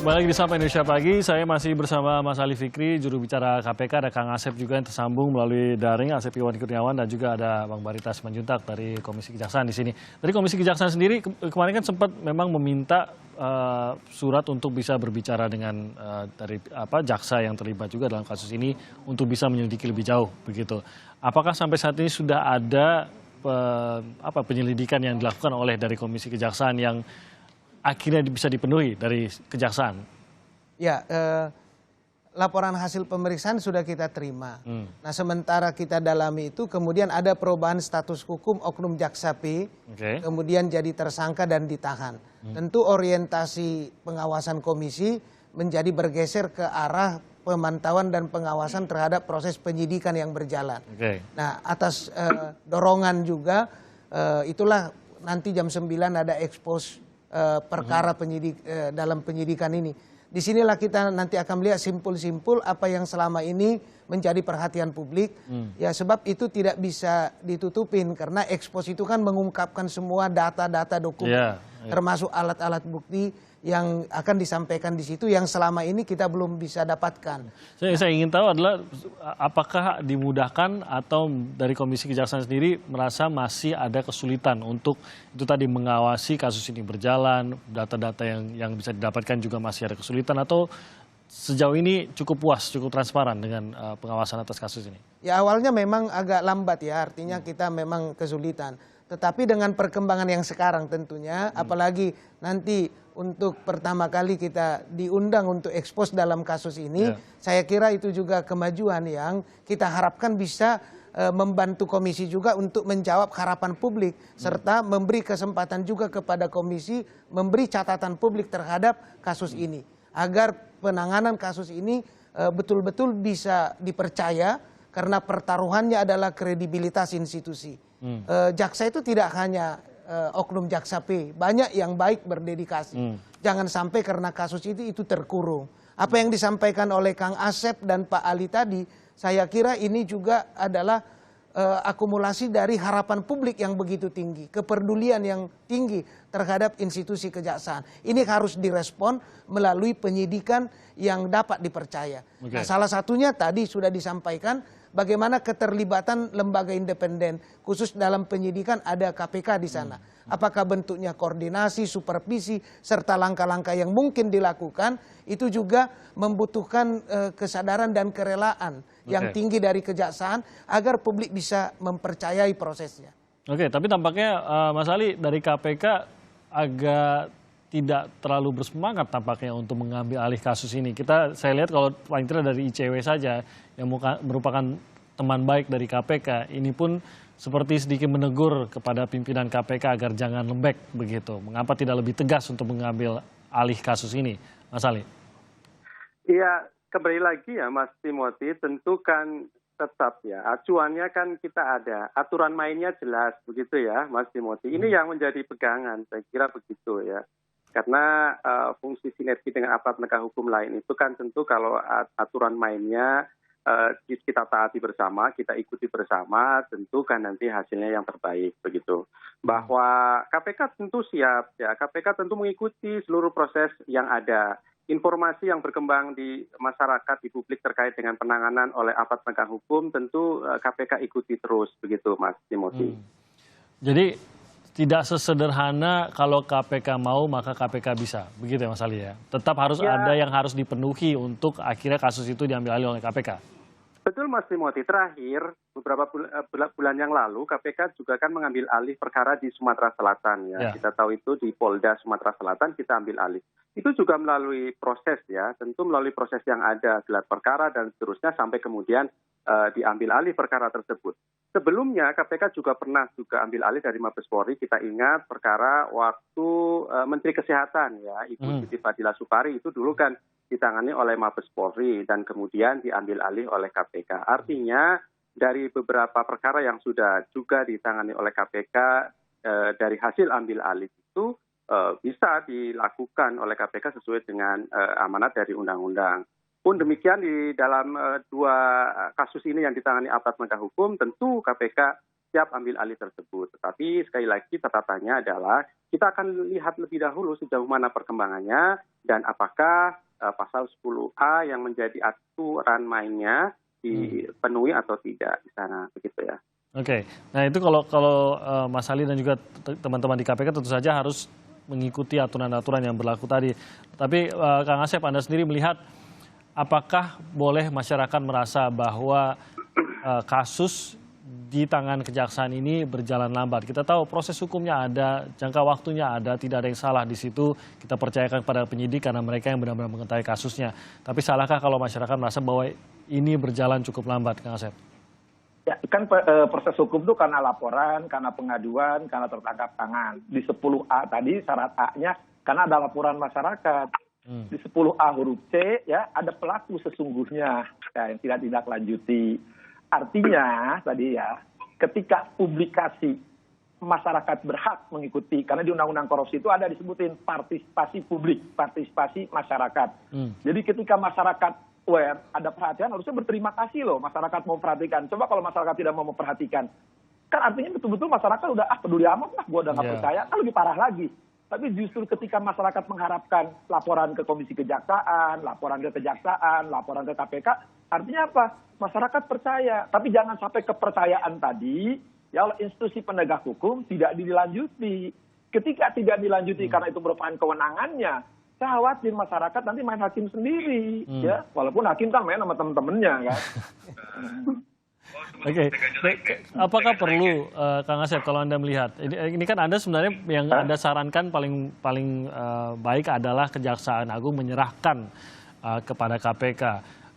Kembali lagi di Sapa Indonesia Pagi, saya masih bersama Mas Ali Fikri, juru bicara KPK, ada Kang Asep juga yang tersambung melalui daring, Asep Iwan Kurniawan, dan juga ada Bang Barita Simanjuntak dari Komisi Kejaksaan di sini. Dari Komisi Kejaksaan sendiri, kemarin kan sempat memang meminta surat untuk bisa berbicara dengan dari jaksa yang terlibat juga dalam kasus ini untuk bisa menyelidiki lebih jauh, begitu. Apakah sampai saat ini sudah ada penyelidikan yang dilakukan oleh dari Komisi Kejaksaan yang akhirnya bisa dipenuhi dari kejaksaan? Ya, laporan hasil pemeriksaan sudah kita terima. Nah, sementara kita dalami itu, kemudian ada perubahan status hukum oknum jaksa P, kemudian jadi tersangka dan ditahan. Tentu orientasi pengawasan komisi menjadi bergeser ke arah pemantauan dan pengawasan terhadap proses penyidikan yang berjalan. Nah, atas dorongan juga, itulah nanti jam 9 ada expose perkara dalam penyidikan ini. Disinilah kita nanti akan melihat simpul-simpul apa yang selama ini menjadi perhatian publik. Ya, sebab itu tidak bisa ditutupin karena ekspos itu kan mengungkapkan semua data-data dokumen, termasuk alat-alat bukti yang akan disampaikan di situ yang selama ini kita belum bisa dapatkan. Saya ingin tahu adalah apakah dimudahkan atau dari Komisi Kejaksaan sendiri merasa masih ada kesulitan untuk itu tadi mengawasi kasus ini berjalan, data-data yang bisa didapatkan juga masih ada kesulitan, atau sejauh ini cukup puas, cukup transparan dengan pengawasan atas kasus ini? Ya, awalnya memang agak lambat ya, artinya kita memang kesulitan. Tetapi dengan perkembangan yang sekarang tentunya, apalagi nanti untuk pertama kali kita diundang untuk ekspos dalam kasus ini, saya kira itu juga kemajuan yang kita harapkan bisa membantu komisi juga untuk menjawab harapan publik, serta memberi kesempatan juga kepada komisi memberi catatan publik terhadap kasus ini, agar penanganan kasus ini betul-betul bisa dipercaya, karena pertaruhannya adalah kredibilitas institusi. Jaksa itu tidak hanya oknum jaksa P, banyak yang baik berdedikasi. Jangan sampai karena kasus itu terkurung. Apa yang disampaikan oleh Kang Asep dan Pak Ali tadi, saya kira ini juga adalah akumulasi dari harapan publik yang begitu tinggi, kepedulian yang tinggi terhadap institusi kejaksaan. Ini harus direspon melalui penyidikan yang dapat dipercaya. Nah, salah satunya tadi sudah disampaikan, bagaimana keterlibatan lembaga independen, khusus dalam penyidikan ada KPK di sana. Apakah bentuknya koordinasi, supervisi, serta langkah-langkah yang mungkin dilakukan, itu juga membutuhkan kesadaran dan kerelaan yang tinggi dari kejaksaan, agar publik bisa mempercayai prosesnya. Tapi tampaknya Mas Ali, dari KPK agak tidak terlalu bersemangat tampaknya untuk mengambil alih kasus ini. Saya lihat kalau paling tidak dari ICW saja, yang merupakan teman baik dari KPK, ini pun seperti sedikit menegur kepada pimpinan KPK agar jangan lembek begitu. Mengapa tidak lebih tegas untuk mengambil alih kasus ini, Mas Ali? Iya, kembali lagi ya Mas Timothy, tentu kan tetap ya, acuannya kan kita ada, aturan mainnya jelas begitu ya Mas Timothy. Ini yang menjadi pegangan, saya kira begitu ya. Karena fungsi sinergi dengan aparat penegak hukum lain itu kan tentu kalau aturan mainnya kita taati bersama, kita ikuti bersama, tentu kan nanti hasilnya yang terbaik begitu. Bahwa KPK tentu siap ya, KPK tentu mengikuti seluruh proses yang ada. Informasi yang berkembang di masyarakat, di publik terkait dengan penanganan oleh aparat penegak hukum, tentu KPK ikuti terus begitu Mas Timothy. Jadi tidak sesederhana kalau KPK mau maka KPK bisa, begitu ya Mas Ali ya? Tetap harus ada yang harus dipenuhi untuk akhirnya kasus itu diambil alih oleh KPK. Betul Mas Timothy, terakhir beberapa bulan yang lalu KPK juga kan mengambil alih perkara di Sumatera Selatan ya. Kita tahu itu di Polda Sumatera Selatan kita ambil alih. Itu juga melalui proses ya, tentu melalui proses yang ada, gelar perkara dan seterusnya sampai kemudian diambil alih perkara tersebut. Sebelumnya KPK juga pernah ambil alih dari Mabes Polri. Kita ingat perkara waktu Menteri Kesehatan ya, Ibu Siti Fadila Supari itu dulu kan ditangani oleh Mabes Polri dan kemudian diambil alih oleh KPK. Artinya dari beberapa perkara yang sudah juga ditangani oleh KPK dari hasil ambil alih itu bisa dilakukan oleh KPK sesuai dengan amanat dari undang-undang. Pun demikian di dalam dua kasus ini yang ditangani aparat penegak hukum, tentu KPK siap ambil alih tersebut. Tetapi sekali lagi catatannya adalah kita akan lihat lebih dahulu sejauh mana perkembangannya dan apakah pasal 10A yang menjadi aturan mainnya dipenuhi atau tidak di sana, begitu ya. Oke, nah itu kalau Mas Ali dan juga teman-teman di KPK tentu saja harus mengikuti aturan-aturan yang berlaku tadi. Tapi Kang Asep, Anda sendiri melihat apakah boleh masyarakat merasa bahwa kasus di tangan kejaksaan ini berjalan lambat? Kita tahu proses hukumnya ada, jangka waktunya ada, tidak ada yang salah di situ. Kita percayakan kepada penyidik karena mereka yang benar-benar mengetahui kasusnya. Tapi salahkah kalau masyarakat merasa bahwa ini berjalan cukup lambat, Kang Asep? Ya, kan proses hukum itu karena laporan, karena pengaduan, karena tertangkap tangan. Di 10A tadi syarat A-nya karena ada laporan masyarakat. Di 10A huruf C ya ada pelaku sesungguhnya ya, yang tidak ditindaklanjuti. Artinya tadi ya ketika publikasi masyarakat berhak mengikuti karena di Undang-Undang Korupsi itu ada disebutin partisipasi publik, partisipasi masyarakat. Jadi ketika masyarakat aware, ada perhatian, harusnya berterima kasih loh masyarakat mau perhatikan. Coba kalau masyarakat tidak mau memperhatikan, kan artinya betul-betul masyarakat udah peduli amat lah, gue udah nggak percaya, kan lebih parah lagi. Tapi justru ketika masyarakat mengharapkan laporan ke Komisi Kejaksaan, laporan ke Kejaksaan, laporan ke KPK, artinya apa? Masyarakat percaya. Tapi jangan sampai kepercayaan tadi, ya oleh institusi penegak hukum tidak dilanjuti. Ketika tidak dilanjuti karena itu merupakan kewenangannya, saya khawatir masyarakat nanti main hakim sendiri, ya. Walaupun hakim kan main sama temen-temennya, kan. Oke, apakah perlu Kang Asep kalau Anda melihat ini kan Anda sebenarnya yang Anda sarankan paling baik adalah Kejaksaan Agung menyerahkan kepada KPK.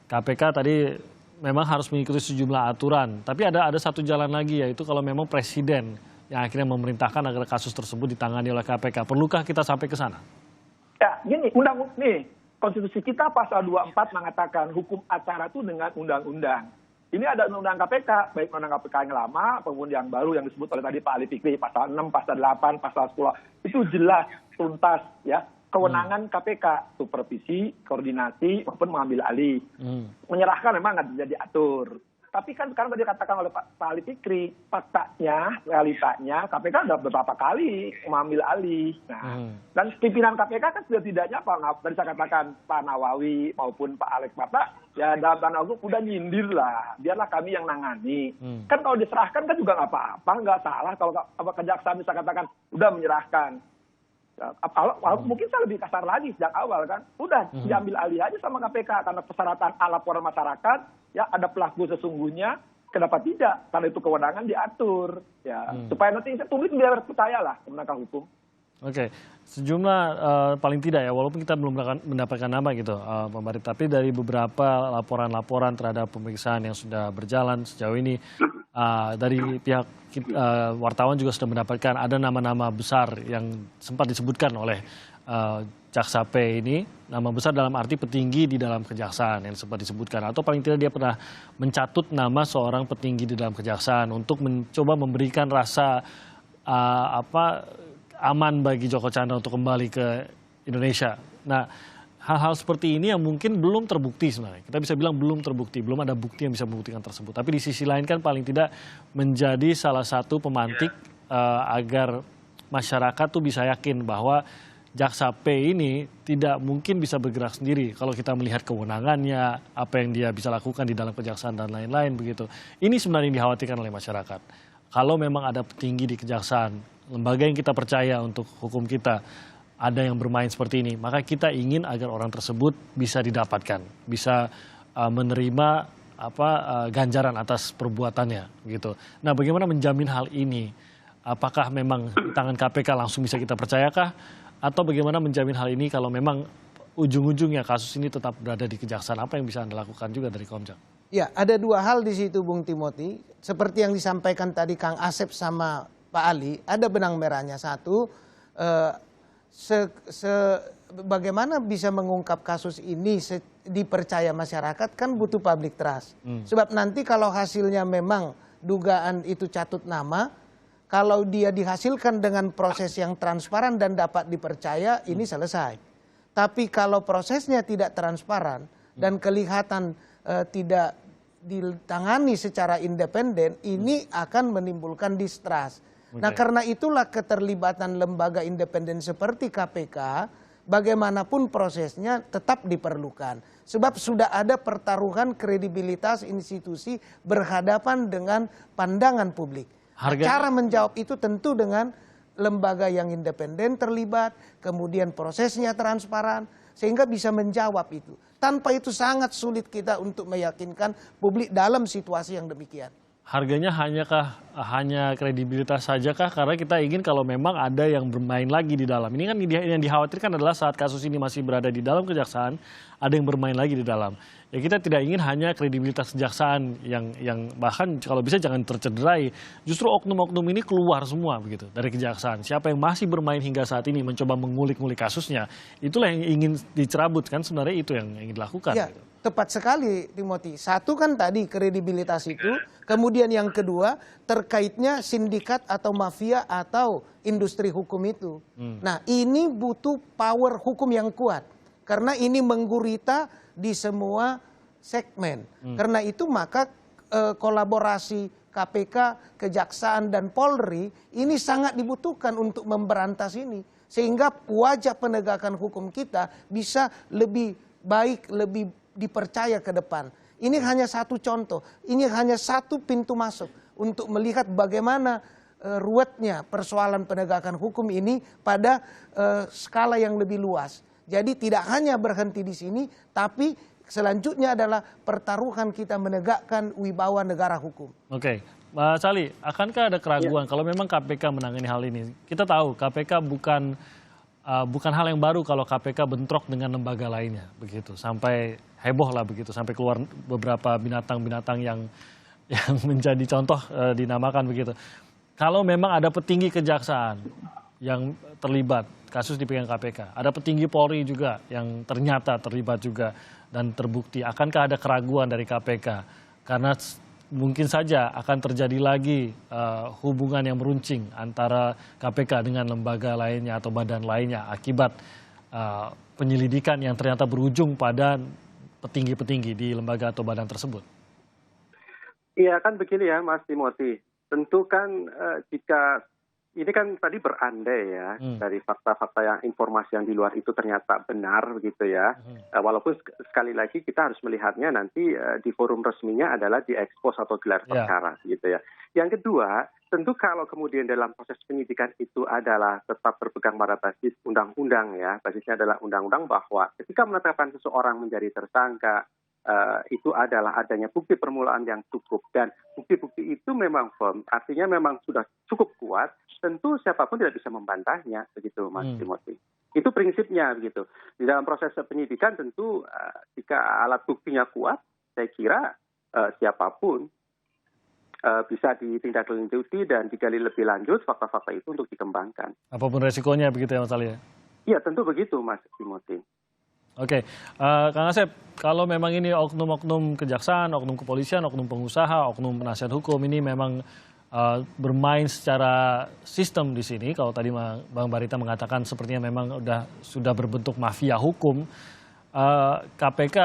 KPK tadi memang harus mengikuti sejumlah aturan, tapi ada satu jalan lagi yaitu kalau memang Presiden yang akhirnya memerintahkan agar kasus tersebut ditangani oleh KPK. Perlukah kita sampai ke sana? Ya, gini, konstitusi kita pasal 24 mengatakan hukum acara itu dengan undang-undang. Ini ada undang-undang KPK, baik undang KPK yang lama, maupun yang baru yang disebut oleh tadi Pak Ali Fikri, pasal 6, pasal 8, pasal 10. Itu jelas, tuntas, ya. Kewenangan KPK, supervisi, koordinasi, maupun mengambil alih. Menyerahkan memang nggak bisa diatur. Tapi kan sekarang tadi dikatakan oleh Pak Ali Fikri, faktanya, realitanya, KPK sudah beberapa kali mengambil alih. Nah, dan pimpinan KPK kan setidaknya tadi saya katakan Pak Nawawi maupun Pak Alex Mata, ya dalam tanda kutip udah nyindir lah, biarlah kami yang nangani. Kan kalau diserahkan kan juga nggak apa-apa, nggak salah kalau kejaksaan bisa katakan udah menyerahkan. Mungkin saya lebih kasar lagi sejak awal kan, udah diambil alih aja sama KPK karena persyaratan laporan masyarakat, ya ada pelaku sesungguhnya, kenapa tidak? Karena itu kewenangan diatur, ya supaya nanti publik biar percayalah penegak hukum. Oke, sejumlah paling tidak ya, walaupun kita belum mendapatkan nama gitu, Pak Barit, tapi dari beberapa laporan-laporan terhadap pemeriksaan yang sudah berjalan sejauh ini, dari pihak wartawan juga sudah mendapatkan ada nama-nama besar yang sempat disebutkan oleh Jaksa P ini, nama besar dalam arti petinggi di dalam kejaksaan yang sempat disebutkan, atau paling tidak dia pernah mencatut nama seorang petinggi di dalam kejaksaan untuk mencoba memberikan rasa aman bagi Joko Chandra untuk kembali ke Indonesia. Nah, hal-hal seperti ini yang mungkin belum terbukti sebenarnya. Kita bisa bilang belum terbukti, belum ada bukti yang bisa membuktikan tersebut. Tapi di sisi lain kan paling tidak menjadi salah satu pemantik agar masyarakat tuh bisa yakin bahwa Jaksa P ini tidak mungkin bisa bergerak sendiri kalau kita melihat kewenangannya, apa yang dia bisa lakukan di dalam kejaksaan dan lain-lain begitu. Ini sebenarnya yang dikhawatirkan oleh masyarakat. Kalau memang ada petinggi di kejaksaan, lembaga yang kita percaya untuk hukum kita, ada yang bermain seperti ini, maka kita ingin agar orang tersebut bisa didapatkan, bisa menerima ganjaran atas perbuatannya gitu. Nah, bagaimana menjamin hal ini? Apakah memang di tangan KPK langsung bisa kita percayakah? Atau bagaimana menjamin hal ini kalau memang ujung-ujungnya kasus ini tetap berada di kejaksaan? Apa yang bisa Anda lakukan juga dari Komjak? Ya, ada dua hal di situ, Bung Timothy. Seperti yang disampaikan tadi Kang Asep sama Pak Ali, ada benang merahnya. Satu, bagaimana bisa mengungkap kasus ini dipercaya masyarakat kan butuh public trust. Sebab nanti kalau hasilnya memang dugaan itu catut nama, kalau dia dihasilkan dengan proses yang transparan dan dapat dipercaya, ini selesai. Tapi kalau prosesnya tidak transparan dan kelihatan tidak ditangani secara independen, ini akan menimbulkan distrust. Nah, karena itulah keterlibatan lembaga independen seperti KPK, bagaimanapun prosesnya tetap diperlukan. Sebab sudah ada pertaruhan kredibilitas institusi berhadapan dengan pandangan publik. Cara menjawab itu tentu dengan lembaga yang independen terlibat, kemudian prosesnya transparan, sehingga bisa menjawab itu. Tanpa itu sangat sulit kita untuk meyakinkan publik dalam situasi yang demikian. Harganya hanya kredibilitas saja kah? Karena kita ingin kalau memang ada yang bermain lagi di dalam. Ini kan yang dikhawatirkan adalah saat kasus ini masih berada di dalam kejaksaan, ada yang bermain lagi di dalam. Ya kita tidak ingin hanya kredibilitas kejaksaan yang bahkan kalau bisa jangan tercederai. Justru oknum-oknum ini keluar semua begitu dari kejaksaan. Siapa yang masih bermain hingga saat ini mencoba mengulik-ngulik kasusnya, itulah yang ingin dicerabut kan, sebenarnya itu yang ingin dilakukan. Ya, gitu. tepat sekali Timothy. Satu kan tadi kredibilitas itu, kemudian yang kedua terkaitnya sindikat atau mafia atau industri hukum itu. Nah, ini butuh power hukum yang kuat. Karena ini menggurita di semua segmen. Karena itu maka kolaborasi KPK, Kejaksaan dan Polri ini sangat dibutuhkan untuk memberantas ini. Sehingga wajah penegakan hukum kita bisa lebih baik, lebih dipercaya ke depan. Ini hanya satu contoh, ini hanya satu pintu masuk untuk melihat bagaimana ruwetnya persoalan penegakan hukum ini pada skala yang lebih luas. Jadi tidak hanya berhenti di sini, tapi selanjutnya adalah pertaruhan kita menegakkan wibawa negara hukum. Oke, Mas Ali, akankah ada keraguan kalau memang KPK menangani hal ini? Kita tahu KPK bukan hal yang baru kalau KPK bentrok dengan lembaga lainnya, begitu. Sampai heboh lah begitu, sampai keluar beberapa binatang-binatang yang menjadi contoh dinamakan begitu. Kalau memang ada petinggi kejaksaan yang terlibat kasus dipegang KPK, ada petinggi Polri juga yang ternyata terlibat juga dan terbukti, akankah ada keraguan dari KPK? Karena mungkin saja akan terjadi lagi hubungan yang meruncing antara KPK dengan lembaga lainnya atau badan lainnya akibat penyelidikan yang ternyata berujung pada petinggi-petinggi di lembaga atau badan tersebut. Iya kan begini ya Mas Timothy, tentu kan jika ini kan tadi berandai ya dari fakta-fakta yang informasi yang di luar itu ternyata benar begitu ya. Walaupun sekali lagi kita harus melihatnya nanti di forum resminya adalah diekspos atau gelar perkara gitu ya. Yang kedua, tentu kalau kemudian dalam proses penyidikan itu adalah tetap berpegang pada basis undang-undang ya, basisnya adalah undang-undang bahwa ketika menetapkan seseorang menjadi tersangka itu adalah adanya bukti permulaan yang cukup dan bukti-bukti itu memang firm, artinya memang sudah cukup kuat, tentu siapapun tidak bisa membantahnya begitu Mas Timothy. Itu prinsipnya begitu. Di dalam proses penyidikan tentu jika alat buktinya kuat, saya kira siapapun bisa ditindaklanjuti dan digali lebih lanjut fakta-fakta itu untuk dikembangkan. Apapun resikonya begitu ya Mas Ali? Iya tentu begitu Mas Timothy. Oke, Kang Asep, kalau memang ini oknum-oknum kejaksaan, oknum kepolisian, oknum pengusaha, oknum penasihat hukum ini memang bermain secara sistem di sini, kalau tadi Bang Barita mengatakan sepertinya memang sudah berbentuk mafia hukum, KPK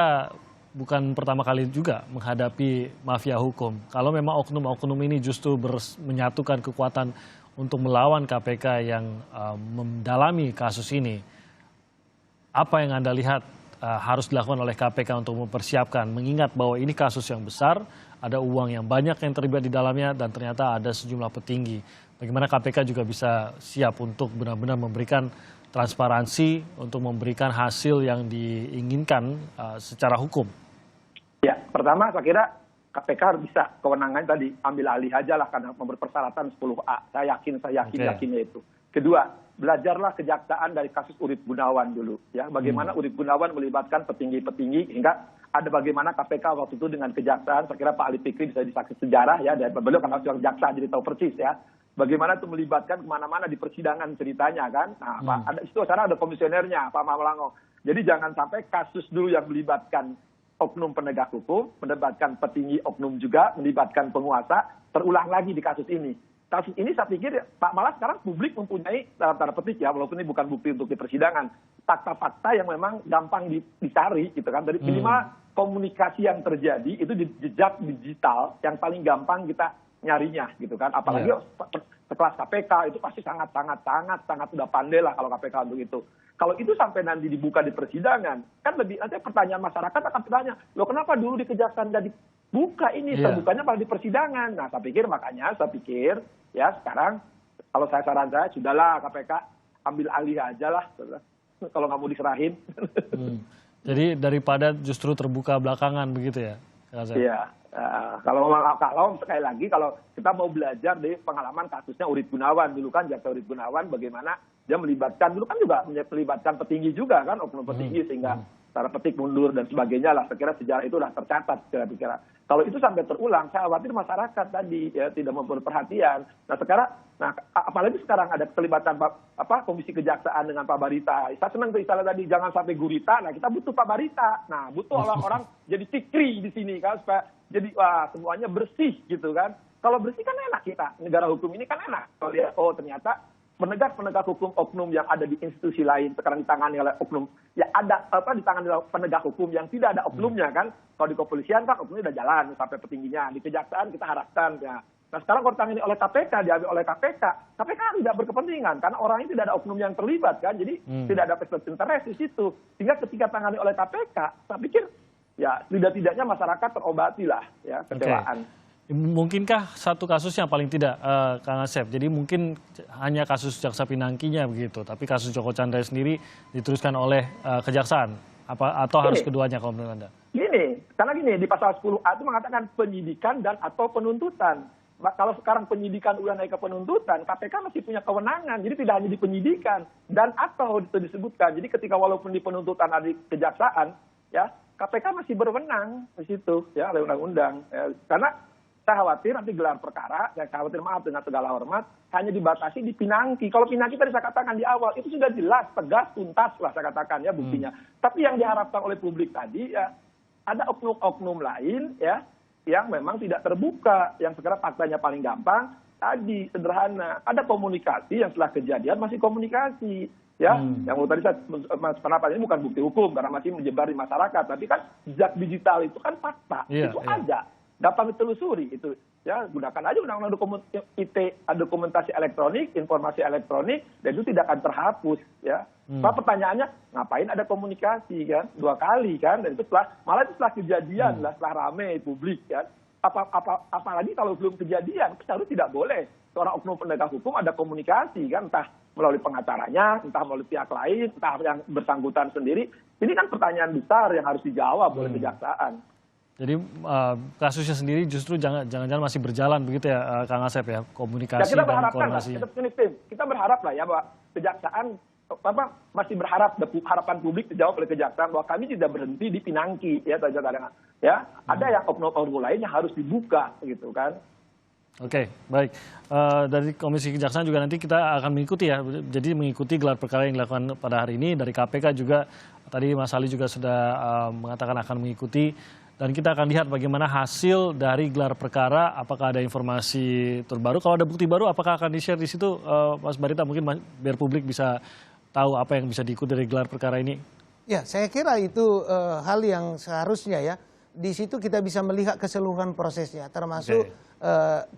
bukan pertama kali juga menghadapi mafia hukum. Kalau memang oknum-oknum ini justru menyatukan kekuatan untuk melawan KPK yang mendalami kasus ini, apa yang Anda lihat harus dilakukan oleh KPK untuk mempersiapkan, mengingat bahwa ini kasus yang besar, ada uang yang banyak yang terlibat di dalamnya, dan ternyata ada sejumlah petinggi. Bagaimana KPK juga bisa siap untuk benar-benar memberikan transparansi, untuk memberikan hasil yang diinginkan secara hukum? Ya, pertama saya kira KPK harus bisa kewenangan tadi, ambil alih aja lah karena memberi persyaratan 10A. Saya yakinnya itu. Kedua, belajarlah kejaksaan dari kasus Urip Gunawan dulu. Ya, bagaimana Urip Gunawan melibatkan petinggi-petinggi hingga ada bagaimana KPK waktu itu dengan kejaksaan. Saya kira Pak Ali Fikri bisa disaksi sejarah ya, dan beliau kan harus jaksa jadi tahu persis ya. Bagaimana itu melibatkan kemana-mana di persidangan ceritanya kan. Nah, itu sekarang ada komisionernya Pak Mamelango. Jadi jangan sampai kasus dulu yang melibatkan oknum penegak hukum, melibatkan petinggi oknum juga, melibatkan penguasa, terulang lagi di kasus ini. Kasus ini saya pikir Pak malah sekarang publik mempunyai dalam tanda petik ya, walaupun ini bukan bukti untuk di persidangan, fakta-fakta yang memang gampang dicari gitu kan. Dari minimal komunikasi yang terjadi itu di jejak digital yang paling gampang kita nyarinya gitu kan. Apalagi sekelas KPK itu pasti sangat sudah pandai lah kalau KPK untuk itu. Kalau itu sampai nanti dibuka di persidangan, kan lebih nanti pertanyaan masyarakat akan bertanya, loh kenapa dulu di kejaksaan nggak dibuka ini, terbukanya malah di persidangan. Nah, saya pikir ya sekarang kalau saran saya sudahlah KPK ambil alih aja lah kalau nggak mau diserahin. Jadi daripada justru terbuka belakangan begitu ya? Iya. Kalau sekali lagi kalau kita mau belajar dari pengalaman kasusnya Urip Gunawan dulu kan, Jaksa Urip Gunawan bagaimana dia melibatkan dulu kan juga melibatkan petinggi juga kan, oknum petinggi sehingga secara petik mundur dan sebagainya lah. Saya kira sejarah itu sudah tercatat kira-kira. Kalau itu sampai terulang, saya khawatir masyarakat tadi ya tidak memberi perhatian. Nah apalagi sekarang ada keterlibatan Komisi Kejaksaan dengan Pak Barita. Saya senang tuh istilah tadi jangan sampai gurita. Nah kita butuh Pak Barita. Nah butuh orang-orang jadi tikri di sini kan supaya jadi semuanya bersih gitu kan. Kalau bersih kan enak kita. Negara hukum ini kan enak. Kalau lihat ternyata penegak hukum oknum yang ada di institusi lain sekarang ditangani oleh oknum ya ada ditangani oleh penegak hukum yang tidak ada oknumnya kan. Kalau di kepolisian kan oknumnya udah jalan sampai petingginya. Di kejaksaan kita harapkan ya. Nah sekarang kalau ditangani oleh KPK, diambil oleh KPK tidak berkepentingan karena orangnya tidak ada oknum yang terlibat kan. Jadi tidak ada conflict interest di situ. Sehingga ketika tangani oleh KPK, saya pikir ya tidak-tidaknya masyarakat terobati lah ya kecewaan. Mungkinkah satu kasus yang paling tidak, Kang Asep? Jadi mungkin hanya kasus Jaksa Pinangkinya begitu, tapi kasus Joko Chandra sendiri diteruskan oleh kejaksaan, atau harus keduanya kalau menurut Anda? Karena di pasal 10A itu mengatakan penyidikan dan atau penuntutan. Kalau sekarang penyidikan udah naik ke penuntutan, KPK masih punya kewenangan. Jadi tidak hanya di penyidikan dan atau itu disebutkan. Jadi ketika walaupun di penuntutan ada di kejaksaan, ya KPK masih berwenang di situ, ya oleh undang-undang. Ya, karena saya khawatir nanti gelar perkara, saya khawatir maaf dengan segala hormat, hanya dibatasi di Pinangki. Kalau Pinangki tadi saya katakan di awal, itu sudah jelas, tegas, tuntas lah saya katakan ya buktinya. Tapi yang diharapkan oleh publik tadi ya, ada oknum-oknum lain ya, yang memang tidak terbuka, yang sekarang faktanya paling gampang, tadi sederhana, ada komunikasi yang setelah kejadian masih komunikasi. Ya, yang tadi saya pendapat ini bukan bukti hukum karena masih menyebar di masyarakat, tapi kan jejak digital itu kan fakta, itu ada. Dapat ditelusuri itu ya, gunakan aja undang-undang dokumentasi elektronik, informasi elektronik, dan itu tidak akan terhapus ya. Pertanyaannya ngapain ada komunikasi kan 2 kali kan, dan itu malah setelah kejadian lah, setelah rame publik kan. Apalagi kalau belum kejadian, seharusnya tidak boleh seorang oknum penegak hukum ada komunikasi kan, entah melalui pengacaranya, entah melalui pihak lain, entah yang bersangkutan sendiri. Ini kan pertanyaan besar yang harus dijawab oleh kejaksaan. Jadi kasusnya sendiri justru jangan-jangan masih berjalan begitu ya, Kang Asep ya, komunikasi ya, dan koordinasinya. Kita berharap lah ya bahwa kejaksaan masih berharap harapan publik dijawab oleh kejaksaan bahwa kami tidak berhenti di Pinangki ya, ada yang oknum-oknum lain yang harus dibuka gitu kan. Oke, baik. Dari Komisi Kejaksaan juga nanti kita akan mengikuti ya, jadi mengikuti gelar perkara yang dilakukan pada hari ini. Dari KPK juga tadi Mas Ali juga sudah mengatakan akan mengikuti. Dan kita akan lihat bagaimana hasil dari gelar perkara, apakah ada informasi terbaru. Kalau ada bukti baru, apakah akan di-share di situ, Mas Barita, mungkin biar publik bisa tahu apa yang bisa diikuti dari gelar perkara ini? Ya, saya kira itu hal yang seharusnya ya. Di situ kita bisa melihat keseluruhan prosesnya, termasuk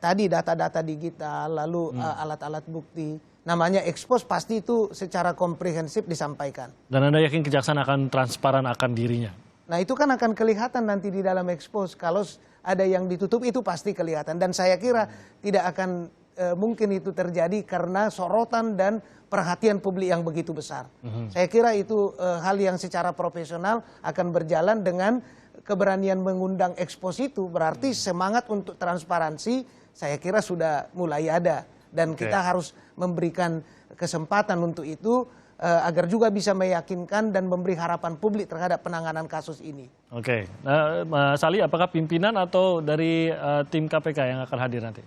tadi data-data digital, lalu alat-alat bukti. Namanya ekspos pasti itu secara komprehensif disampaikan. Dan Anda yakin kejaksaan akan transparan akan dirinya? Nah itu kan akan kelihatan nanti di dalam ekspos. Kalau ada yang ditutup itu pasti kelihatan. Dan saya kira tidak akan mungkin itu terjadi karena sorotan dan perhatian publik yang begitu besar. Saya kira itu hal yang secara profesional akan berjalan dengan keberanian mengundang ekspos itu. Berarti semangat untuk transparansi saya kira sudah mulai ada. Dan kita harus memberikan kesempatan untuk itu. Agar juga bisa meyakinkan dan memberi harapan publik terhadap penanganan kasus ini. Oke, Mas Ali, apakah pimpinan atau dari tim KPK yang akan hadir nanti?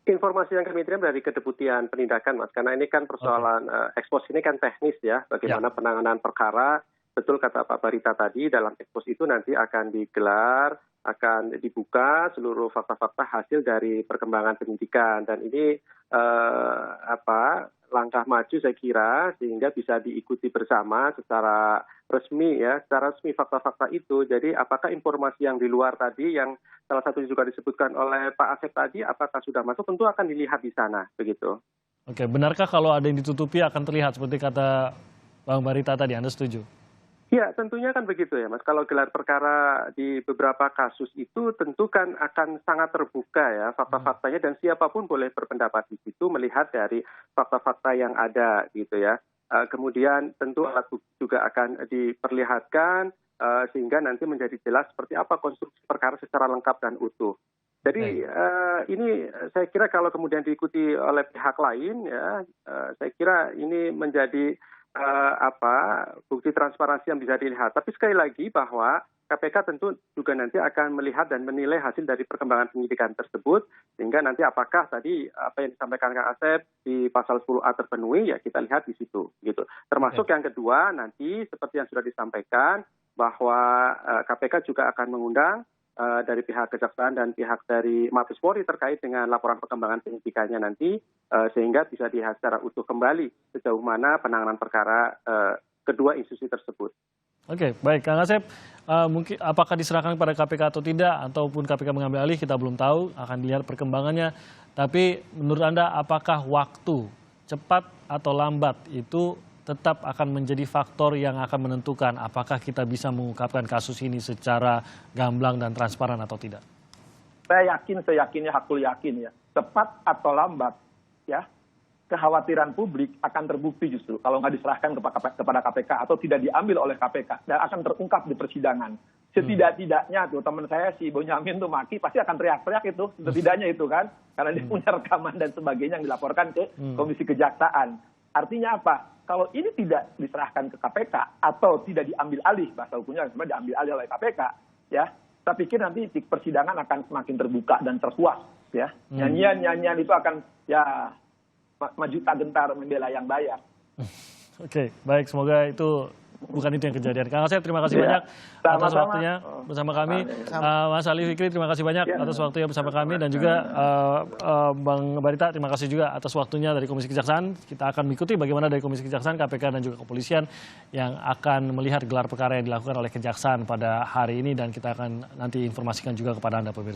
Informasi yang kami terima dari Kedeputian Penindakan, Mas, karena ini kan persoalan ekspos ini kan teknis ya, bagaimana penanganan perkara. Betul kata Pak Barita tadi, dalam ekspos itu nanti akan digelar, akan dibuka seluruh fakta-fakta hasil dari perkembangan penyidikan, dan ini langkah maju saya kira sehingga bisa diikuti bersama secara resmi ya, secara resmi fakta-fakta itu. Jadi apakah informasi yang di luar tadi yang salah satunya juga disebutkan oleh Pak Asep tadi apakah sudah masuk tentu akan dilihat di sana begitu. Oke, benarkah kalau ada yang ditutupi akan terlihat seperti kata Bang Barita tadi, Anda setuju? Ya, tentunya kan begitu ya, Mas. Kalau gelar perkara di beberapa kasus itu tentu kan akan sangat terbuka ya fakta-faktanya dan siapapun boleh berpendapat di situ melihat dari fakta-fakta yang ada gitu ya. Kemudian tentu alat bukti juga akan diperlihatkan sehingga nanti menjadi jelas seperti apa konstruksi perkara secara lengkap dan utuh. Jadi ini saya kira kalau kemudian diikuti oleh pihak lain ya, saya kira ini menjadi bukti transparansi yang bisa dilihat. Tapi sekali lagi bahwa KPK tentu juga nanti akan melihat dan menilai hasil dari perkembangan penyidikan tersebut, sehingga nanti apakah tadi apa yang disampaikan Kang Asep di pasal 10A terpenuhi, ya kita lihat di situ. Gitu. Termasuk yang kedua nanti seperti yang sudah disampaikan bahwa KPK juga akan mengundang dari pihak Kejaksaan dan pihak dari Mabes Polri terkait dengan laporan perkembangan penyidikannya nanti sehingga bisa dilihat secara utuh kembali sejauh mana penanganan perkara kedua institusi tersebut. Oke, baik Kang Asep, mungkin apakah diserahkan kepada KPK atau tidak ataupun KPK mengambil alih kita belum tahu, akan dilihat perkembangannya. Tapi menurut Anda apakah waktu cepat atau lambat itu tetap akan menjadi faktor yang akan menentukan apakah kita bisa mengungkapkan kasus ini secara gamblang dan transparan atau tidak? Saya yakinnya hakul yakin ya, cepat atau lambat ya, kekhawatiran publik akan terbukti justru kalau nggak diserahkan kepada KPK atau tidak diambil oleh KPK dan akan terungkap di persidangan. Setidak-tidaknya tuh teman saya si Bonyamin tuh maki pasti akan teriak-teriak itu, setidaknya itu kan, karena dia punya rekaman dan sebagainya yang dilaporkan ke Komisi Kejaksaan. Artinya apa? Kalau ini tidak diserahkan ke KPK atau tidak diambil alih, bahasa hukumnya sebenarnya diambil alih oleh KPK, ya, saya pikir nanti di persidangan akan semakin terbuka dan terkuat, ya. Nyanyian itu akan ya maju tak gentar membela yang bayar. Oke, baik, semoga itu bukan itu yang kejadian. Kang Asep, terima kasih banyak atas waktunya bersama kami. Mas Ali Fikri, terima kasih banyak atas waktunya bersama kami. Dan juga Bang Barita, terima kasih juga atas waktunya dari Komisi Kejaksaan. Kita akan mengikuti bagaimana dari Komisi Kejaksaan, KPK, dan juga Kepolisian yang akan melihat gelar perkara yang dilakukan oleh Kejaksaan pada hari ini. Dan kita akan nanti informasikan juga kepada Anda pemirsa.